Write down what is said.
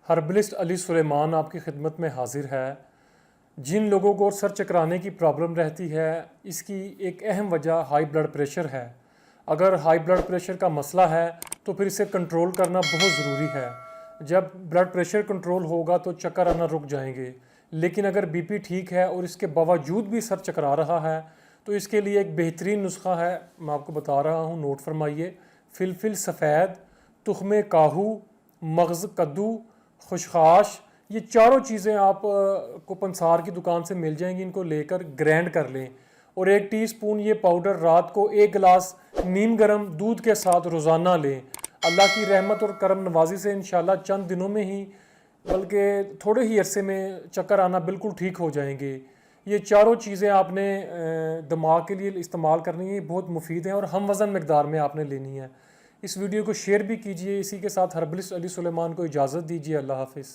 ہربلسٹ علی سلیمان آپ کی خدمت میں حاضر ہے۔ جن لوگوں کو سر چکرانے کی پرابلم رہتی ہے، اس کی ایک اہم وجہ ہائی بلڈ پریشر ہے۔ اگر ہائی بلڈ پریشر کا مسئلہ ہے تو پھر اسے کنٹرول کرنا بہت ضروری ہے۔ جب بلڈ پریشر کنٹرول ہوگا تو چکر آنا رک جائیں گے، لیکن اگر بی پی ٹھیک ہے اور اس کے باوجود بھی سر چکرا رہا ہے تو اس کے لیے ایک بہترین نسخہ ہے، میں آپ کو بتا رہا ہوں، نوٹ فرمائیے۔ فلفل سفید، تخم کاہو، مغز کدو، خشخاش، یہ چاروں چیزیں آپ کو پنسار کی دکان سے مل جائیں گی۔ ان کو لے کر گرینڈ کر لیں اور 1 ٹی اسپون یہ پاؤڈر رات کو 1 گلاس نیم گرم دودھ کے ساتھ روزانہ لیں۔ اللہ کی رحمت اور کرم نوازی سے انشاءاللہ چند دنوں میں ہی، بلکہ تھوڑے ہی عرصے میں چکر آنا بالکل ٹھیک ہو جائیں گے۔ یہ چاروں چیزیں آپ نے دماغ کے لیے استعمال کرنی ہیں، بہت مفید ہیں اور ہم وزن مقدار میں آپ نے لینی ہے۔ اس ویڈیو کو شیئر بھی کیجئے۔ اسی کے ساتھ ہربلسٹ علی سلیمان کو اجازت دیجیے۔ اللہ حافظ۔